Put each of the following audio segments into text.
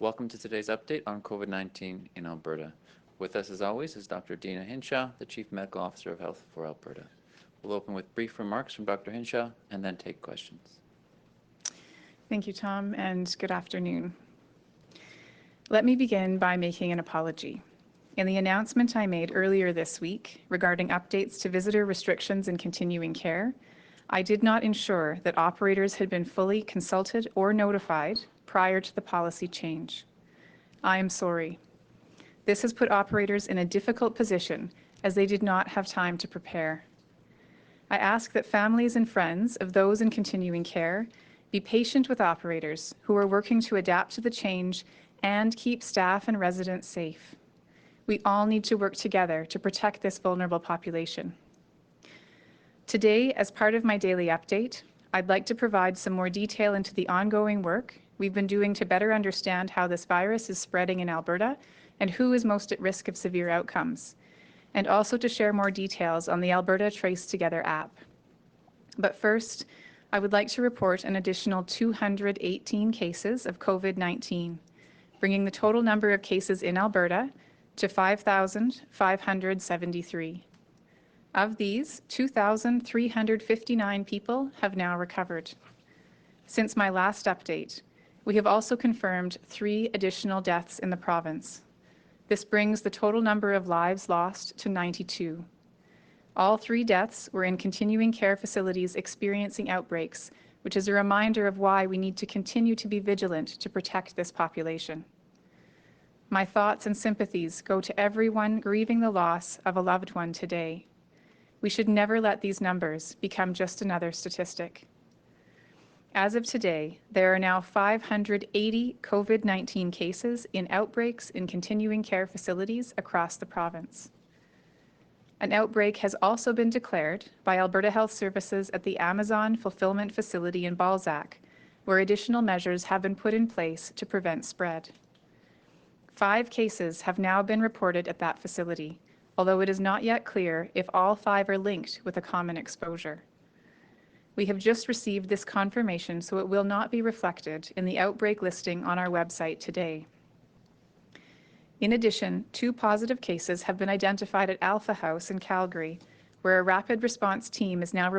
Welcome to today's update on COVID-19 in Alberta. With us, as always, is Dr. Deena Hinshaw, the Chief Medical Officer of Health for Alberta. We'll open with brief remarks from Dr. Hinshaw and then take questions. Thank you, Tom, and good afternoon. Let me begin by making an apology. In the announcement I made earlier this week regarding updates to visitor restrictions in continuing care, I did not ensure that operators had been fully consulted or notified prior to the policy change. I am sorry. This has put operators in a difficult position as they did not have time to prepare. I ask that families and friends of those in continuing care be patient with operators who are working to adapt to the change and keep staff and residents safe. We all need to work together to protect this vulnerable population. Today, as part of my daily update, I'd like to provide some more detail into the ongoing work we've been doing to better understand how this virus is spreading in Alberta and who is most at risk of severe outcomes, and also to share more details on the Alberta Trace Together app. But first, I would like to report an additional 218 cases of COVID-19, bringing the total number of cases in Alberta to 5,573. Of these, 2,359 people have now recovered. Since my last update, we have also confirmed 3 additional deaths in the province. This brings the total number of lives lost to 92. All 3 deaths were in continuing care facilities experiencing outbreaks, which is a reminder of why we need to continue to be vigilant to protect this population. My thoughts and sympathies go to everyone grieving the loss of a loved one today. We should never let these numbers become just another statistic. As of today, there are now 580 COVID-19 cases in outbreaks in continuing care facilities across the province. An outbreak has also been declared by Alberta Health Services at the Amazon Fulfillment Facility in Balzac, where additional measures have been put in place to prevent spread. 5 cases have now been reported at that facility, although it is not yet clear if all 5 are linked with a common exposure. We have just received this confirmation, so it will not be reflected in the outbreak listing on our website today. In addition, 2 positive cases have been identified at Alpha House in Calgary, where a rapid response team is now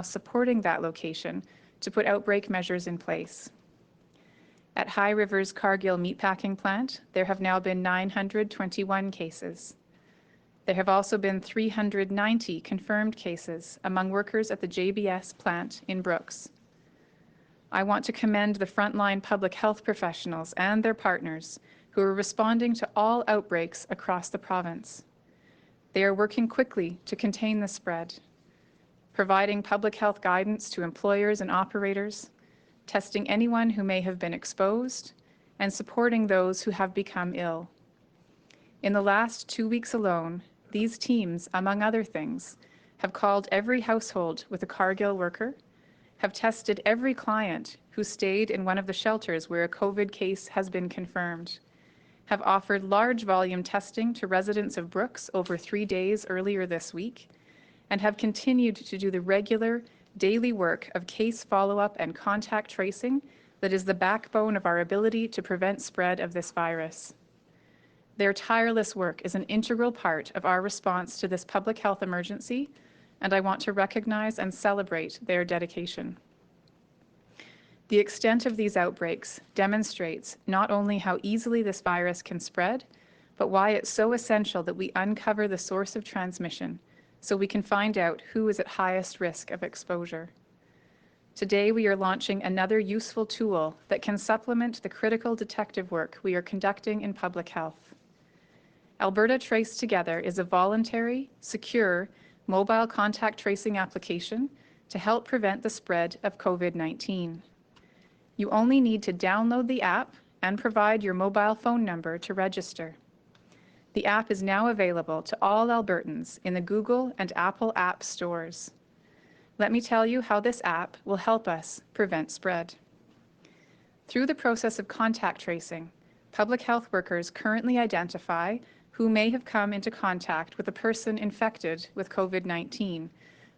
supporting that location to put outbreak measures in place. At High River's Cargill meatpacking plant, there have now been 921 cases. There have also been 390 confirmed cases among workers at the JBS plant in Brooks. I want to commend the frontline public health professionals and their partners who are responding to all outbreaks across the province. They are working quickly to contain the spread, providing public health guidance to employers and operators, testing anyone who may have been exposed, and supporting those who have become ill. In the last 2 weeks alone, these teams, among other things, have called every household with a Cargill worker, have tested every client who stayed in one of the shelters where a COVID case has been confirmed, have offered large volume testing to residents of Brooks over 3 days earlier this week, and have continued to do the regular daily work of case follow-up and contact tracing that is the backbone of our ability to prevent spread of this virus. Their tireless work is an integral part of our response to this public health emergency, and I want to recognize and celebrate their dedication. The extent of these outbreaks demonstrates not only how easily this virus can spread, but why it's so essential that we uncover the source of transmission so we can find out who is at highest risk of exposure. Today, we are launching another useful tool that can supplement the critical detective work we are conducting in public health. Alberta Trace Together is a voluntary, secure, mobile contact tracing application to help prevent the spread of COVID-19. You only need to download the app and provide your mobile phone number to register. The app is now available to all Albertans in the Google and Apple app stores. Let me tell you how this app will help us prevent spread. Through the process of contact tracing, public health workers currently identify who may have come into contact with a person infected with COVID-19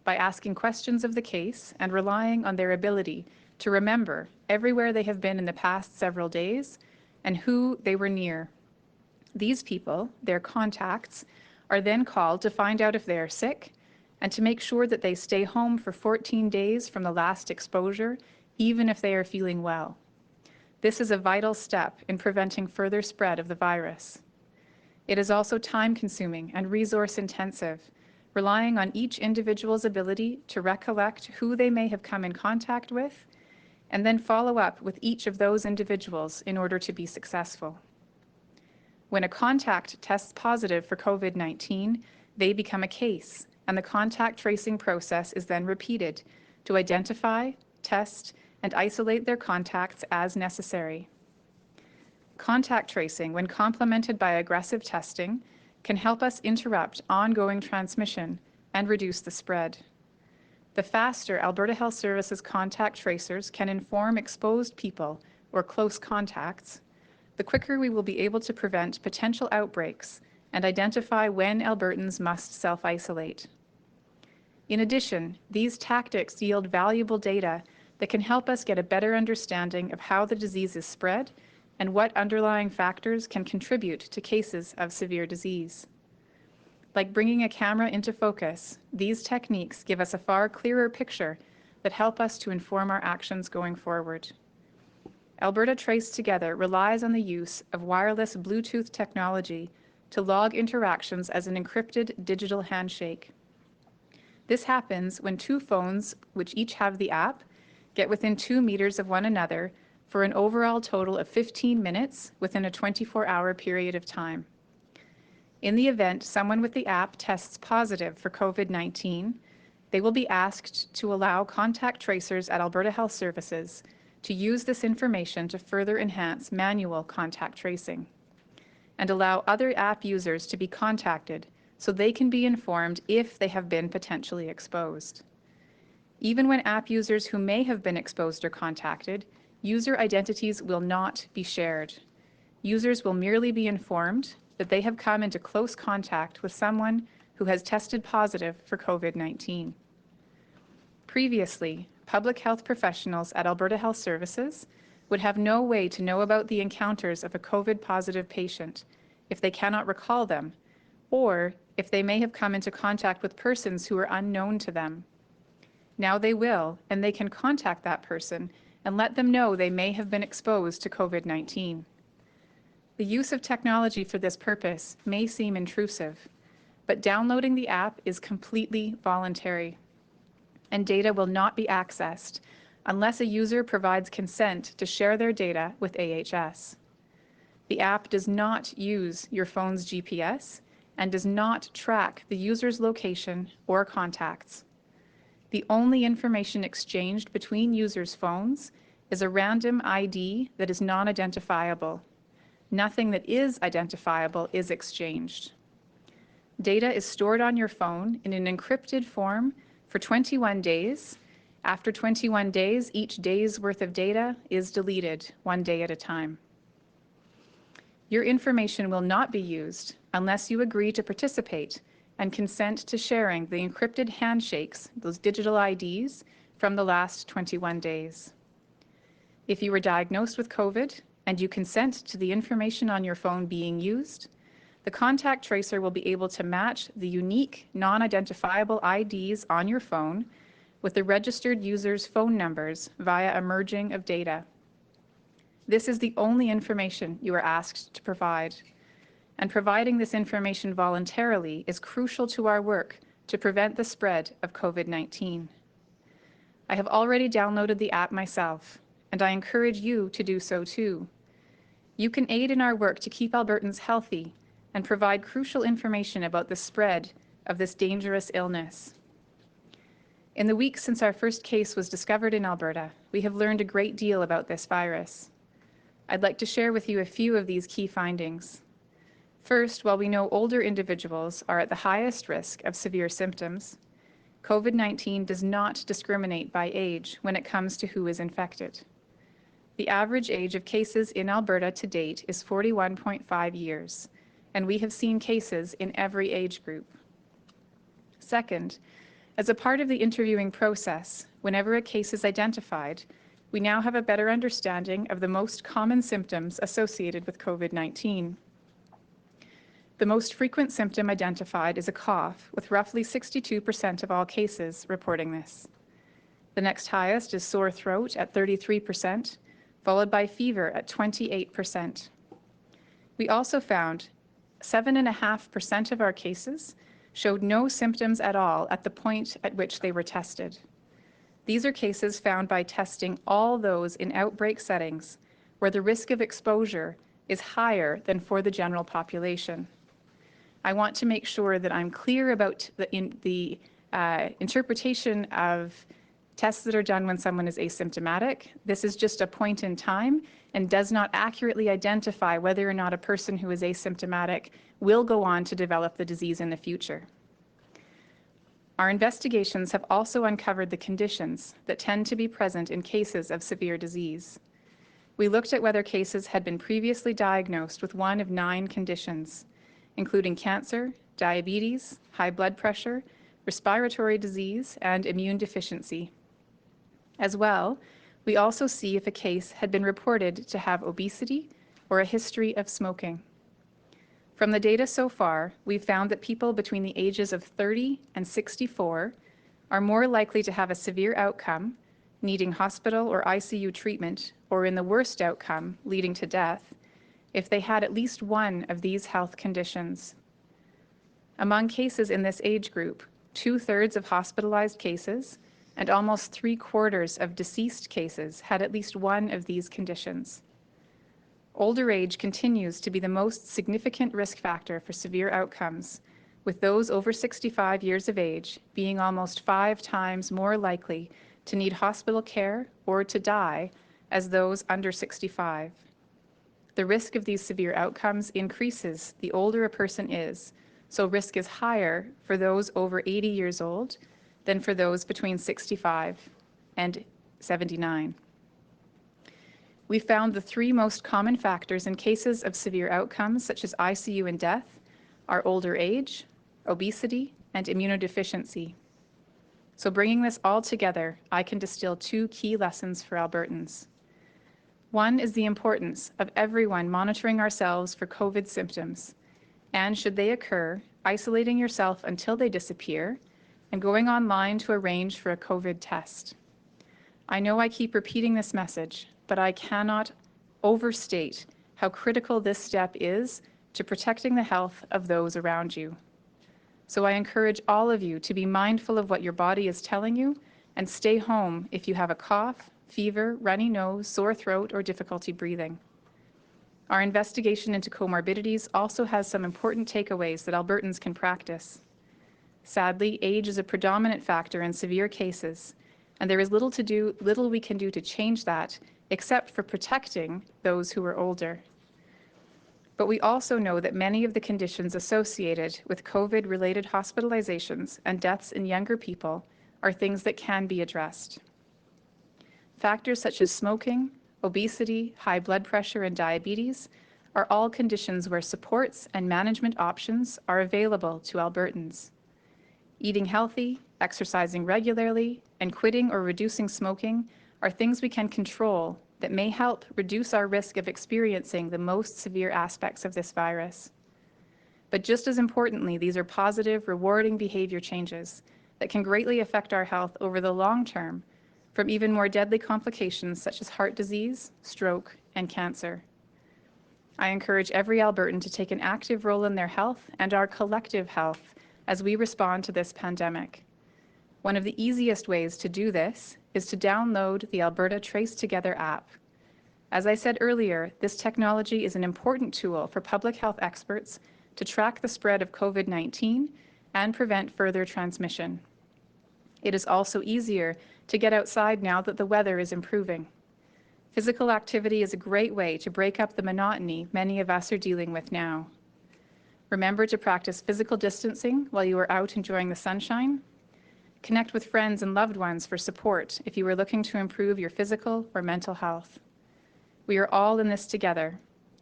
by asking questions of the case and relying on their ability to remember everywhere they have been in the past several days and who they were near. These people, their contacts, are then called to find out if they are sick and to make sure that they stay home for 14 days from the last exposure, even if they are feeling well. This is a vital step in preventing further spread of the virus. It is also time-consuming and resource-intensive, relying on each individual's ability to recollect who they may have come in contact with, and then follow up with each of those individuals in order to be successful. When a contact tests positive for COVID-19, they become a case, and the contact tracing process is then repeated to identify, test, and isolate their contacts as necessary. Contact tracing, when complemented by aggressive testing, can help us interrupt ongoing transmission and reduce the spread. The faster Alberta Health Services contact tracers can inform exposed people or close contacts, the quicker we will be able to prevent potential outbreaks and identify when Albertans must self-isolate. In addition, these tactics yield valuable data that can help us get a better understanding of how the disease is spread and what underlying factors can contribute to cases of severe disease. Like bringing a camera into focus, these techniques give us a far clearer picture that help us to inform our actions going forward. Alberta Trace Together relies on the use of wireless Bluetooth technology to log interactions as an encrypted digital handshake. This happens when two phones, which each have the app, get within 2 meters of one another for an overall total of 15 minutes within a 24-hour period of time. In the event someone with the app tests positive for COVID-19, they will be asked to allow contact tracers at Alberta Health Services to use this information to further enhance manual contact tracing, and allow other app users to be contacted so they can be informed if they have been potentially exposed. Even when app users who may have been exposed are contacted, user identities will not be shared. Users will merely be informed that they have come into close contact with someone who has tested positive for COVID-19. Previously, public health professionals at Alberta Health Services would have no way to know about the encounters of a COVID-positive patient if they cannot recall them, or if they may have come into contact with persons who are unknown to them. Now they will, and they can contact that person and let them know they may have been exposed to COVID-19. The use of technology for this purpose may seem intrusive, but downloading the app is completely voluntary, and data will not be accessed unless a user provides consent to share their data with AHS. The app does not use your phone's GPS and does not track the user's location or contacts. The only information exchanged between users' phones is a random ID that is non-identifiable. Nothing that is identifiable is exchanged. Data is stored on your phone in an encrypted form for 21 days. After 21 days, each day's worth of data is deleted 1 day at a time. Your information will not be used unless you agree to participate and consent to sharing the encrypted handshakes, those digital IDs, from the last 21 days. If you were diagnosed with COVID and you consent to the information on your phone being used, the contact tracer will be able to match the unique, non-identifiable IDs on your phone with the registered user's phone numbers via a merging of data. This is the only information you are asked to provide, and providing this information voluntarily is crucial to our work to prevent the spread of COVID-19. I have already downloaded the app myself, and I encourage you to do so too. You can aid in our work to keep Albertans healthy and provide crucial information about the spread of this dangerous illness. In the weeks since our first case was discovered in Alberta, we have learned a great deal about this virus. I'd like to share with you a few of these key findings. First, while we know older individuals are at the highest risk of severe symptoms, COVID-19 does not discriminate by age when it comes to who is infected. The average age of cases in Alberta to date is 41.5 years, and we have seen cases in every age group. Second, as a part of the interviewing process, whenever a case is identified, we now have a better understanding of the most common symptoms associated with COVID-19. The most frequent symptom identified is a cough, with roughly 62% of all cases reporting this. The next highest is sore throat at 33%, followed by fever at 28%. We also found 7.5% of our cases showed no symptoms at all at the point at which they were tested. These are cases found by testing all those in outbreak settings where the risk of exposure is higher than for the general population. I want to make sure that I'm clear about the interpretation of tests that are done when someone is asymptomatic. This is just a point in time and does not accurately identify whether or not a person who is asymptomatic will go on to develop the disease in the future. Our investigations have also uncovered the conditions that tend to be present in cases of severe disease. We looked at whether cases had been previously diagnosed with one of 9 conditions, including cancer, diabetes, high blood pressure, respiratory disease, and immune deficiency. As well, we also see if a case had been reported to have obesity or a history of smoking. From the data so far, we've found that people between the ages of 30 and 64 are more likely to have a severe outcome, needing hospital or ICU treatment, or in the worst outcome, leading to death, if they had at least one of these health conditions. Among cases in this age group, 2/3 of hospitalized cases and almost 3/4 of deceased cases had at least one of these conditions. Older age continues to be the most significant risk factor for severe outcomes, with those over 65 years of age being almost 5 times more likely to need hospital care or to die as those under 65. The risk of these severe outcomes increases the older a person is, so risk is higher for those over 80 years old than for those between 65 and 79. We found the 3 most common factors in cases of severe outcomes, such as ICU and death, are older age, obesity, and immunodeficiency. So bringing this all together, I can distill 2 key lessons for Albertans. One is the importance of everyone monitoring ourselves for COVID symptoms, and should they occur, isolating yourself until they disappear and going online to arrange for a COVID test. I know I keep repeating this message, but I cannot overstate how critical this step is to protecting the health of those around you. So I encourage all of you to be mindful of what your body is telling you and stay home if you have a cough, fever, runny nose, sore throat, or difficulty breathing. Our investigation into comorbidities also has some important takeaways that Albertans can practice. Sadly, age is a predominant factor in severe cases, and there is little we can do to change that except for protecting those who are older. But we also know that many of the conditions associated with COVID-related hospitalizations and deaths in younger people are things that can be addressed. Factors such as smoking, obesity, high blood pressure, and diabetes are all conditions where supports and management options are available to Albertans. Eating healthy, exercising regularly, and quitting or reducing smoking are things we can control that may help reduce our risk of experiencing the most severe aspects of this virus. But just as importantly, these are positive, rewarding behavior changes that can greatly affect our health over the long term, from even more deadly complications such as heart disease, stroke, and cancer. I encourage every Albertan to take an active role in their health and our collective health as we respond to this pandemic. One of the easiest ways to do this is to download the Alberta Trace Together app. As I said earlier, this technology is an important tool for public health experts to track the spread of COVID-19 and prevent further transmission. It is also easier to get outside now that the weather is improving. Physical activity is a great way to break up the monotony many of us are dealing with now. Remember to practice physical distancing while you are out enjoying the sunshine. Connect with friends and loved ones for support if you are looking to improve your physical or mental health. We are all in this together,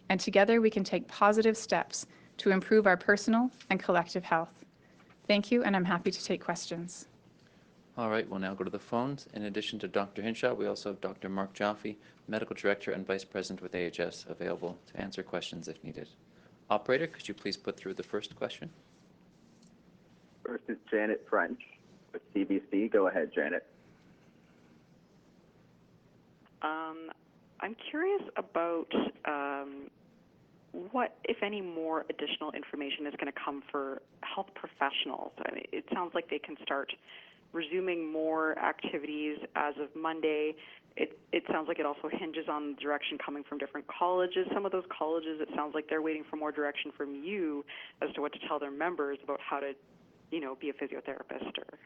and together we can take positive steps to improve our personal and collective health. Thank you, and I'm happy to take questions. All right, we'll now go to the phones. In addition to Dr. Hinshaw, we also have Dr. Mark Joffe, Medical Director and Vice President with AHS, available to answer questions if needed. Operator, could you please put through the first question? First is Janet French with CBC. Go ahead, Janet. I'm curious about what, if any, more additional information is going to come for health professionals. I mean, it sounds like they can start resuming more activities as of Monday. It sounds like it also hinges on direction coming from different colleges. Some of those colleges, it sounds like they're waiting for more direction from you as to what to tell their members about how to, be a physiotherapist or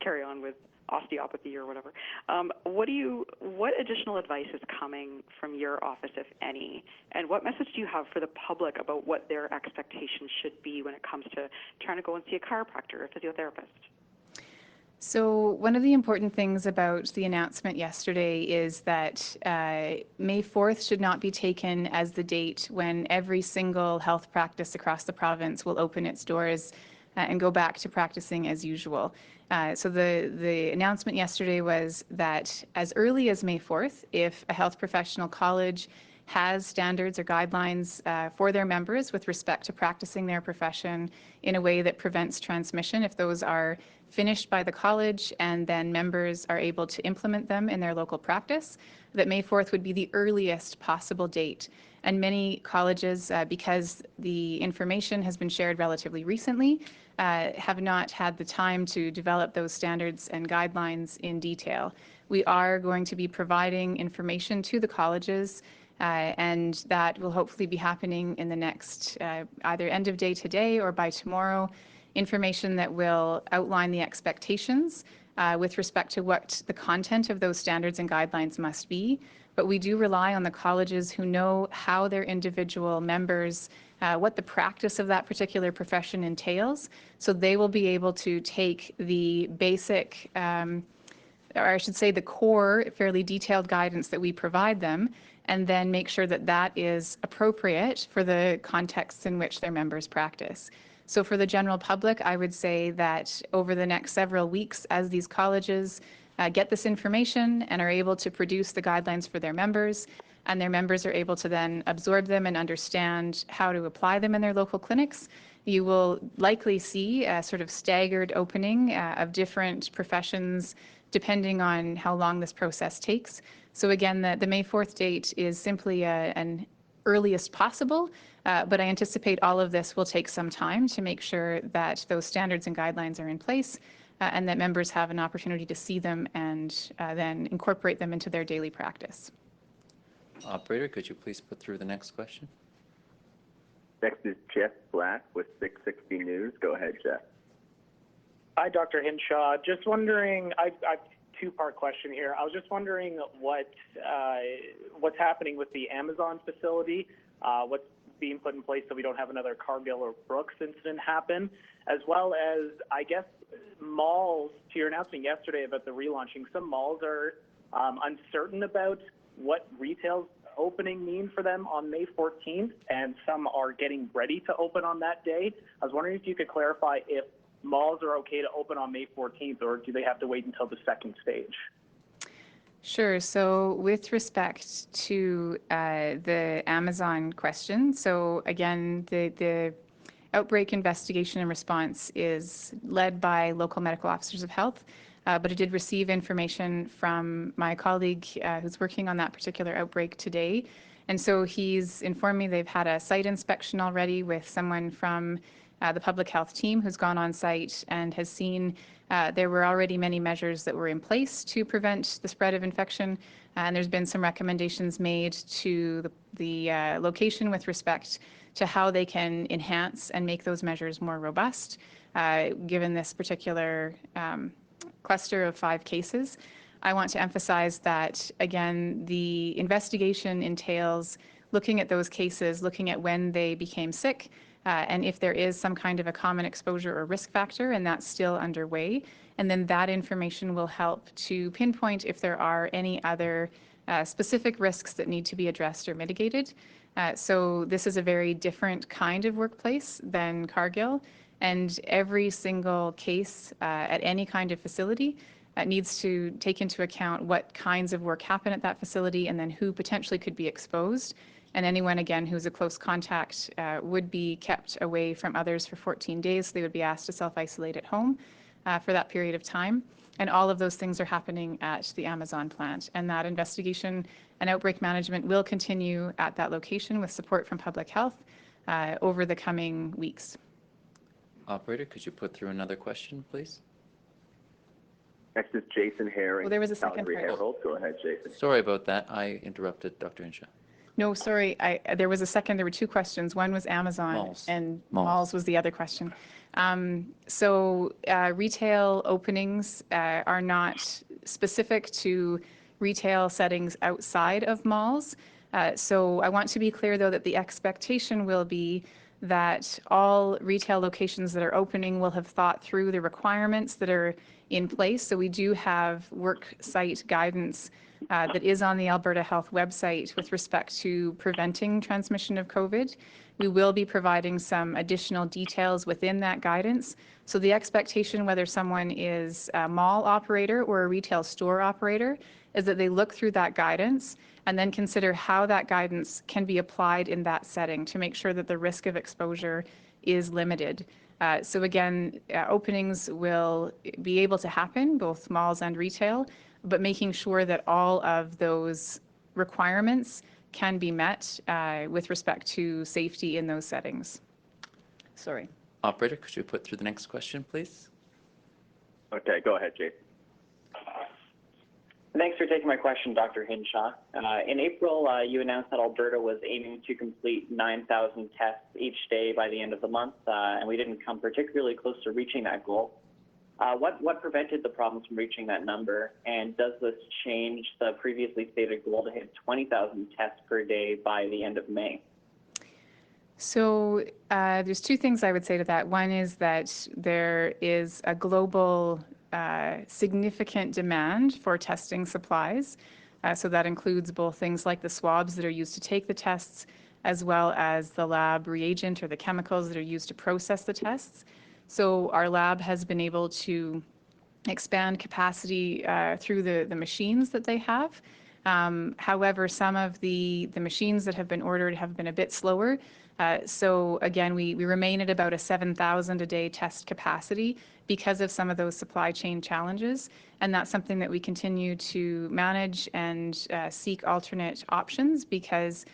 carry on with osteopathy or whatever. What additional advice is coming from your office, if any, and what message do you have for the public about what their expectations should be when it comes to trying to go and see a chiropractor or a physiotherapist? So one of the important things about the announcement yesterday is that May 4th should not be taken as the date when every single health practice across the province will open its doors and go back to practicing as usual. So the announcement yesterday was that as early as May 4th, if a health professional college has standards or guidelines for their members with respect to practicing their profession in a way that prevents transmission, if those are finished by the college and then members are able to implement them in their local practice, that May 4th would be the earliest possible date. And many colleges, because the information has been shared relatively recently, have not had the time to develop those standards and guidelines in detail. We are going to be providing information to the colleges, and that will hopefully be happening in the next either end of day today or by tomorrow, information that will outline the expectations with respect to what the content of those standards and guidelines must be. But we do rely on the colleges who know how their individual members, what the practice of that particular profession entails, so they will be able to take the basic, or I should say the core, fairly detailed guidance that we provide them, and then make sure that that is appropriate for the contexts in which their members practice. So for the general public, I would say that over the next several weeks, as these colleges get this information and are able to produce the guidelines for their members, and their members are able to then absorb them and understand how to apply them in their local clinics, you will likely see a sort of staggered opening of different professions depending on how long this process takes. So again, the May 4th date is simply an earliest possible, but I anticipate all of this will take some time to make sure that those standards and guidelines are in place and that members have an opportunity to see them and then incorporate them into their daily practice. Operator, could you please put through the next question? Next is Jeff Black with 660 News. Go ahead, Jeff. Hi, Dr. Hinshaw. Just wondering, I've two-part question here. I was just wondering what's happening with the Amazon facility, what's being put in place so we don't have another Cargill or Brooks incident happen, as well as, I guess, malls. To your announcement yesterday about the relaunching, some malls are uncertain about what retail's opening mean for them on May 14th, and some are getting ready to open on that day. I was wondering if you could clarify if malls are okay to open on May 14th, or do they have to wait until the second stage? Sure. So with respect to the Amazon question, so again, the outbreak investigation and response is led by local medical officers of health, but it did receive information from my colleague who's working on that particular outbreak today. And so he's informed me they've had a site inspection already with someone from the public health team who's gone on site and has seen there were already many measures that were in place to prevent the spread of infection. And there's been some recommendations made to the location with respect to how they can enhance and make those measures more robust, given this particular cluster of 5 cases. I want to emphasize that, again, the investigation entails looking at those cases, looking at when they became sick, and if there is some kind of a common exposure or risk factor, and that's still underway. And then that information will help to pinpoint if there are any other specific risks that need to be addressed or mitigated. So this is a very different kind of workplace than Cargill, and every single case at any kind of facility needs to take into account what kinds of work happen at that facility and then who potentially could be exposed. And anyone, again, who's a close contact would be kept away from others for 14 days. So they would be asked to self-isolate at home for that period of time. And all of those things are happening at the Amazon plant. And that investigation and outbreak management will continue at that location with support from public health over the coming weeks. Operator, could you put through another question, please? Next is Jason Herring. Well, there was a second Calgary part. Herald. Go ahead, Jason. Sorry about that. I interrupted Dr. Hinshaw. No, sorry. There was a second. There were two questions. One was Amazon, Malls. and Malls. malls was the other question. Retail openings are not specific to retail settings outside of malls. So I want to be clear, though, that the expectation will be that all retail locations that are opening will have thought through the requirements that are in place. So we do have work site guidance that is on the Alberta Health website with respect to preventing transmission of COVID. We will be providing some additional details within that guidance. So the expectation, whether someone is a mall operator or a retail store operator, is that they look through that guidance and then consider how that guidance can be applied in that setting to make sure that the risk of exposure is limited. So again, openings will be able to happen, both malls and retail, but making sure that all of those requirements can be met with respect to safety in those settings. Sorry. Operator, could you put through the next question, please? Okay, go ahead, Jason. Thanks for taking my question, Dr. Hinshaw. In April, you announced that Alberta was aiming to complete 9,000 tests each day by the end of the month, and we didn't come particularly close to reaching that goal. What prevented the problems from reaching that number, and does this change the previously stated goal to hit 20,000 tests per day by the end of May? So there's two things I would say to that. One is that there is a global significant demand for testing supplies. So that includes both things like the swabs that are used to take the tests, as well as the lab reagent or the chemicals that are used to process the tests. So our lab has been able to expand capacity through the machines that they have. However, some of the machines that have been ordered have been a bit slower. So again, we remain at about a 7,000 a day test capacity because of some of those supply chain challenges. And that's something that we continue to manage and seek alternate options because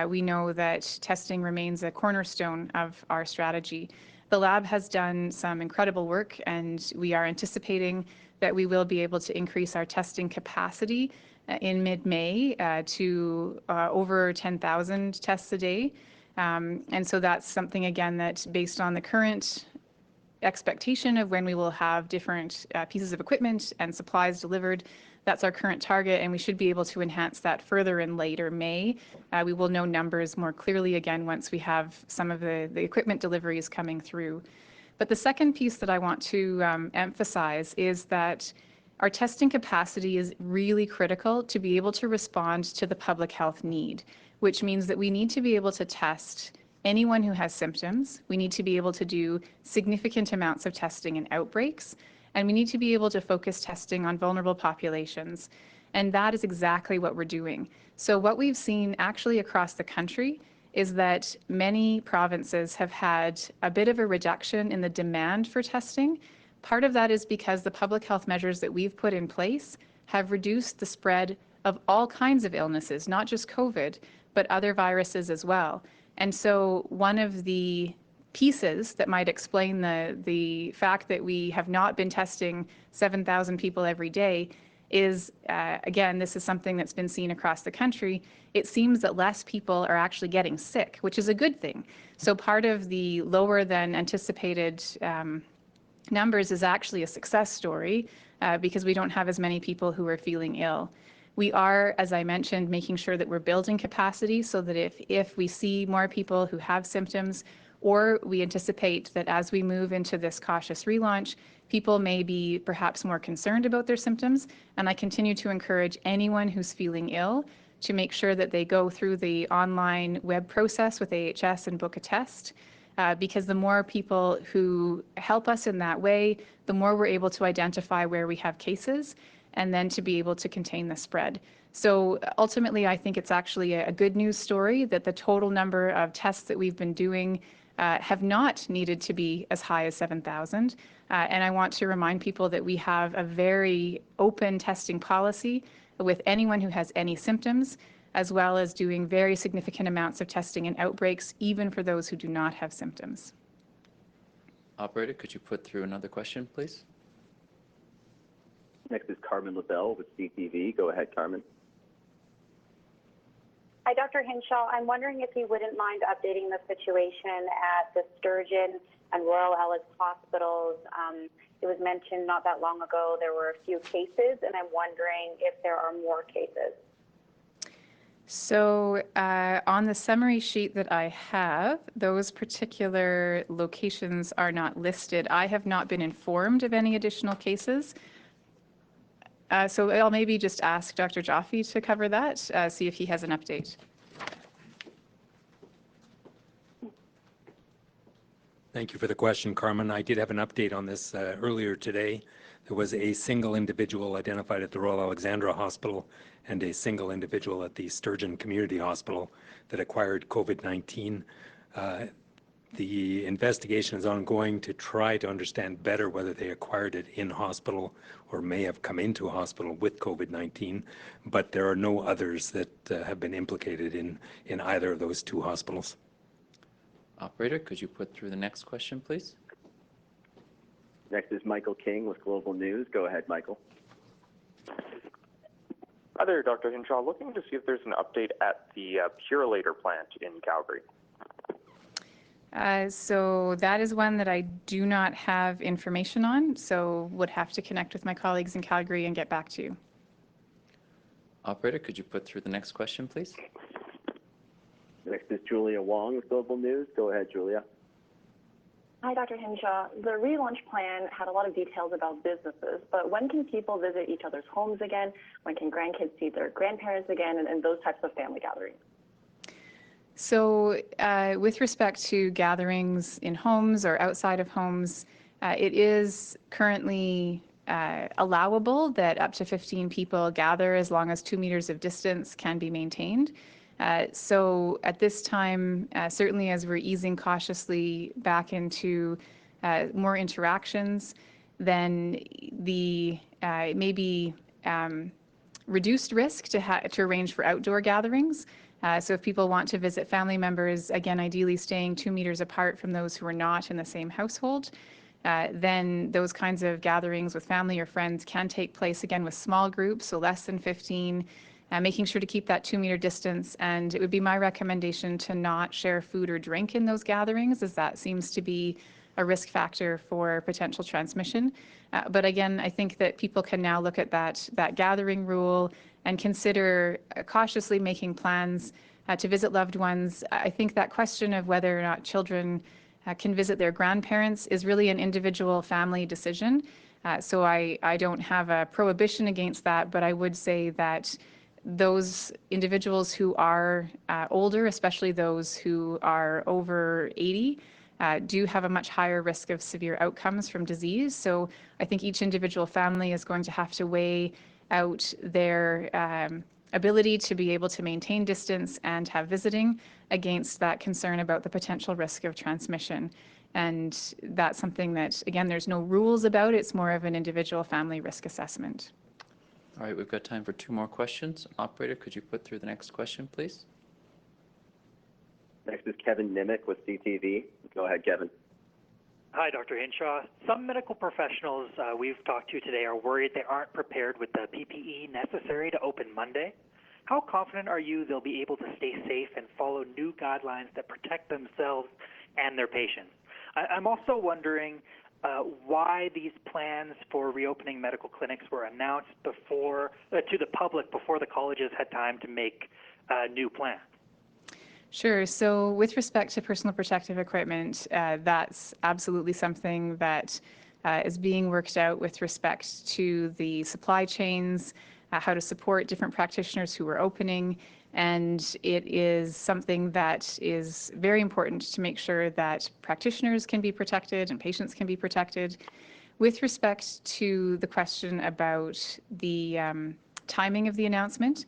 we know that testing remains a cornerstone of our strategy. The lab has done some incredible work, and we are anticipating that we will be able to increase our testing capacity in mid-May to over 10,000 tests a day. And so that's something, again, that based on the current expectation of when we will have different pieces of equipment and supplies delivered, that's our current target, and we should be able to enhance that further in later May. We will know numbers more clearly again once we have some of the equipment deliveries coming through. But the second piece that I want to emphasize is that our testing capacity is really critical to be able to respond to the public health need, which means that we need to be able to test anyone who has symptoms. We need to be able to do significant amounts of testing in outbreaks, and we need to be able to focus testing on vulnerable populations. And that is exactly what we're doing. So what we've seen actually across the country is that many provinces have had a bit of a reduction in the demand for testing. Part of that is because the public health measures that we've put in place have reduced the spread of all kinds of illnesses, not just COVID, but other viruses as well. And so one of the pieces that might explain the fact that we have not been testing 7,000 people every day is, again, this is something that's been seen across the country. It seems that less people are actually getting sick, which is a good thing. So part of the lower than anticipated numbers is actually a success story because we don't have as many people who are feeling ill. We are, as I mentioned, making sure that we're building capacity so that if we see more people who have symptoms, or we anticipate that as we move into this cautious relaunch, people may be perhaps more concerned about their symptoms. And I continue to encourage anyone who's feeling ill to make sure that they go through the online web process with AHS and book a test. because the more people who help us in that way, the more we're able to identify where we have cases and then to be able to contain the spread. So ultimately, I think it's actually a good news story that the total number of tests that we've been doing have not needed to be as high as 7,000. And I want to remind people that we have a very open testing policy with anyone who has any symptoms, as well as doing very significant amounts of testing in outbreaks, even for those who do not have symptoms. Operator, could you put through another question, please? Next is Carmen LaBelle with CTV. Go ahead, Carmen. Hi, Dr. Hinshaw. I'm wondering if you wouldn't mind updating the situation at the Sturgeon and Royal Ellis hospitals. It was mentioned not that long ago there were a few cases, and I'm wondering if there are more cases. So on the summary sheet that I have, those particular locations are not listed. I have not been informed of any additional cases. So I'll maybe just ask Dr. Joffe to cover that, see if he has an update. Thank you for the question, Carmen. I did have an update on this earlier today. There was a single individual identified at the Royal Alexandra Hospital and a single individual at the Sturgeon Community Hospital that acquired COVID-19. The investigation is ongoing to try to understand better whether they acquired it in hospital or may have come into a hospital with COVID-19, but there are no others that have been implicated in either of those two hospitals. Operator, could you put through the next question, please? Next is Michael King with Global News. Go ahead, Michael. Hi there, Dr. Hinshaw. Looking to see if there's an update at the Purelator plant in Calgary. So that is one that I do not have information on, so would have to connect with my colleagues in Calgary and get back to you. Operator, could you put through the next question, please? Next is Julia Wong with Global News. Go ahead, Julia. Hi, Dr. Hinshaw. The relaunch plan had a lot of details about businesses, but when can people visit each other's homes again? When can grandkids see their grandparents again, and those types of family gatherings? So with respect to gatherings in homes or outside of homes, it is currently allowable that up to 15 people gather as long as 2 meters of distance can be maintained. So at this time, certainly as we're easing cautiously back into more interactions, then it may be reduced risk to arrange for outdoor gatherings. So if people want to visit family members, again, ideally staying 2 meters apart from those who are not in the same household, then those kinds of gatherings with family or friends can take place again with small groups, so less than 15, making sure to keep that 2 meter distance. And it would be my recommendation to not share food or drink in those gatherings, as that seems to be a risk factor for potential transmission. But again, I think that people can now look at that gathering rule and consider cautiously making plans to visit loved ones. I think that question of whether or not children can visit their grandparents is really an individual family decision. So I don't have a prohibition against that, but I would say that those individuals who are older, especially those who are over 80, do have a much higher risk of severe outcomes from disease. So I think each individual family is going to have to weigh out their ability to be able to maintain distance and have visiting against that concern about the potential risk of transmission. And that's something that, again, there's no rules about. It's more of an individual family risk assessment. All right, we've got time for 2 more questions. Operator, could you put through the next question, please? Next is Kevin Nimick with CTV. Go ahead, Kevin. Hi, Dr. Hinshaw. Some medical professionals we've talked to today are worried they aren't prepared with the PPE necessary to open Monday. How confident are you they'll be able to stay safe and follow new guidelines that protect themselves and their patients? I'm also wondering why these plans for reopening medical clinics were announced before to the public before the colleges had time to make new plans. Sure. So with respect to personal protective equipment, that's absolutely something that is being worked out with respect to the supply chains, how to support different practitioners who are opening. And it is something that is very important to make sure that practitioners can be protected and patients can be protected. With respect to the question about the timing of the announcement,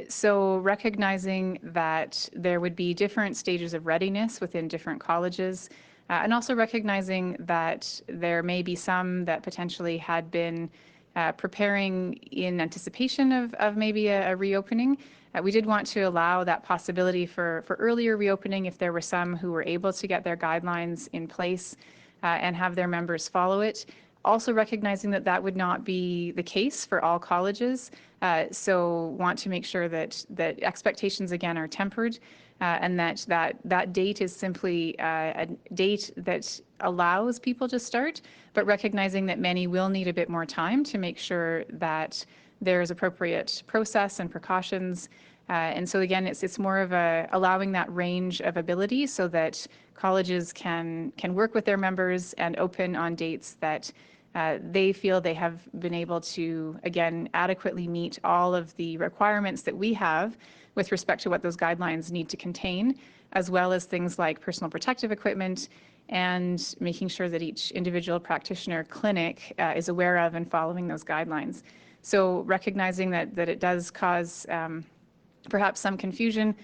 so recognizing that there would be different stages of readiness within different colleges, and also recognizing that there may be some that potentially had been preparing in anticipation of maybe a reopening. We did want to allow that possibility for earlier reopening if there were some who were able to get their guidelines in place and have their members follow it. Also recognizing that that would not be the case for all colleges. So want to make sure that expectations again are tempered and that date is simply a date that allows people to start, but recognizing that many will need a bit more time to make sure that there's appropriate process and precautions. And so again, it's more of allowing that range of ability so that colleges can work with their members and open on dates that they feel they have been able to, again, adequately meet all of the requirements that we have with respect to what those guidelines need to contain, as well as things like personal protective equipment and making sure that each individual practitioner clinic is aware of and following those guidelines. So recognizing that it does cause perhaps some confusion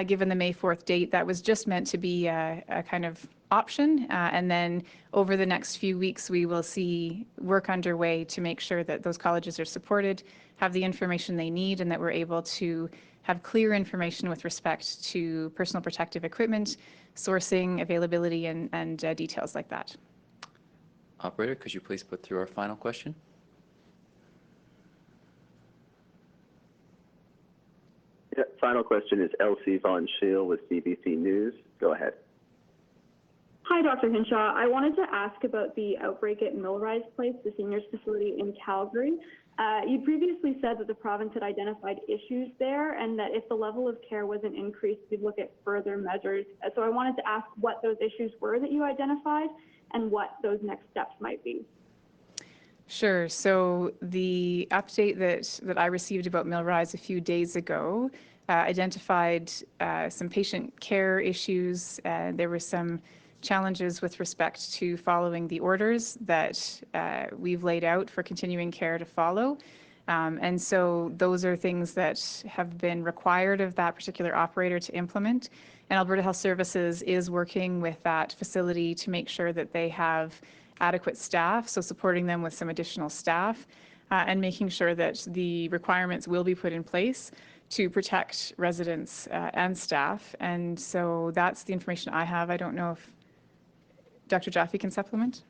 given the May 4th date, that was just meant to be a kind of option. And then over the next few weeks, we will see work underway to make sure that those colleges are supported, have the information they need, and that we're able to have clear information with respect to personal protective equipment, sourcing, availability, and details like that. Operator, could you please put through our final question? Yeah, final question is Elsie Von Scheel with CBC News. Go ahead. Hi, Dr. Hinshaw. I wanted to ask about the outbreak at Millrise Place, the seniors facility in Calgary. You previously said that the province had identified issues there and that if the level of care wasn't increased, we'd look at further measures. So I wanted to ask what those issues were that you identified and what those next steps might be. Sure. So the update that I received about Millrise a few days ago identified some patient care issues. There were some challenges with respect to following the orders that we've laid out for continuing care to follow. And so those are things that have been required of that particular operator to implement. And Alberta Health Services is working with that facility to make sure that they have adequate staff, so supporting them with some additional staff and making sure that the requirements will be put in place to protect residents and staff. And so that's the information I have. I don't know if Dr. Joffe can supplement.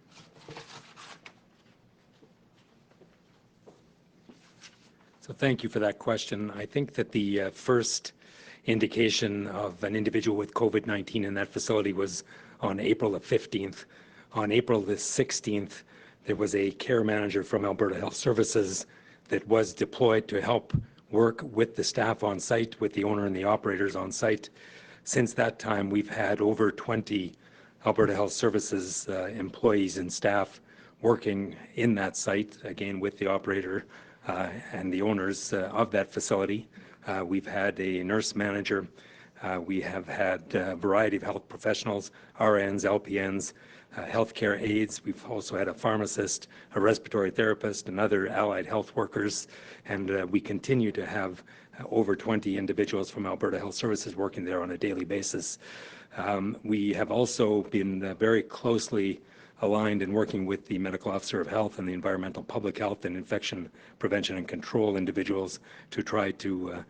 So thank you for that question. I think that the first indication of an individual with COVID-19 in that facility was on April the 15th. On April the 16th, there was a care manager from Alberta Health Services that was deployed to help work with the staff on site, with the owner and the operators on site. Since that time, we've had over 20 Alberta Health Services employees and staff working in that site, again with the operator and the owners of that facility. We've had a nurse manager. We have had a variety of health professionals, RNs, LPNs, healthcare aides. We've also had a pharmacist, a respiratory therapist, and other allied health workers. And we continue to have over 20 individuals from Alberta Health Services working there on a daily basis. We have also been very closely aligned and working with the medical officer of health and the environmental public health and infection prevention and control individuals to try to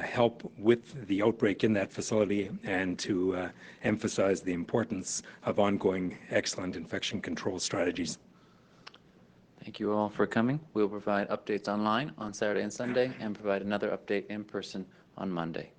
help with the outbreak in that facility and to emphasize the importance of ongoing excellent infection control strategies. Thank you all for coming. We'll provide updates online on Saturday and Sunday and provide another update in person on Monday.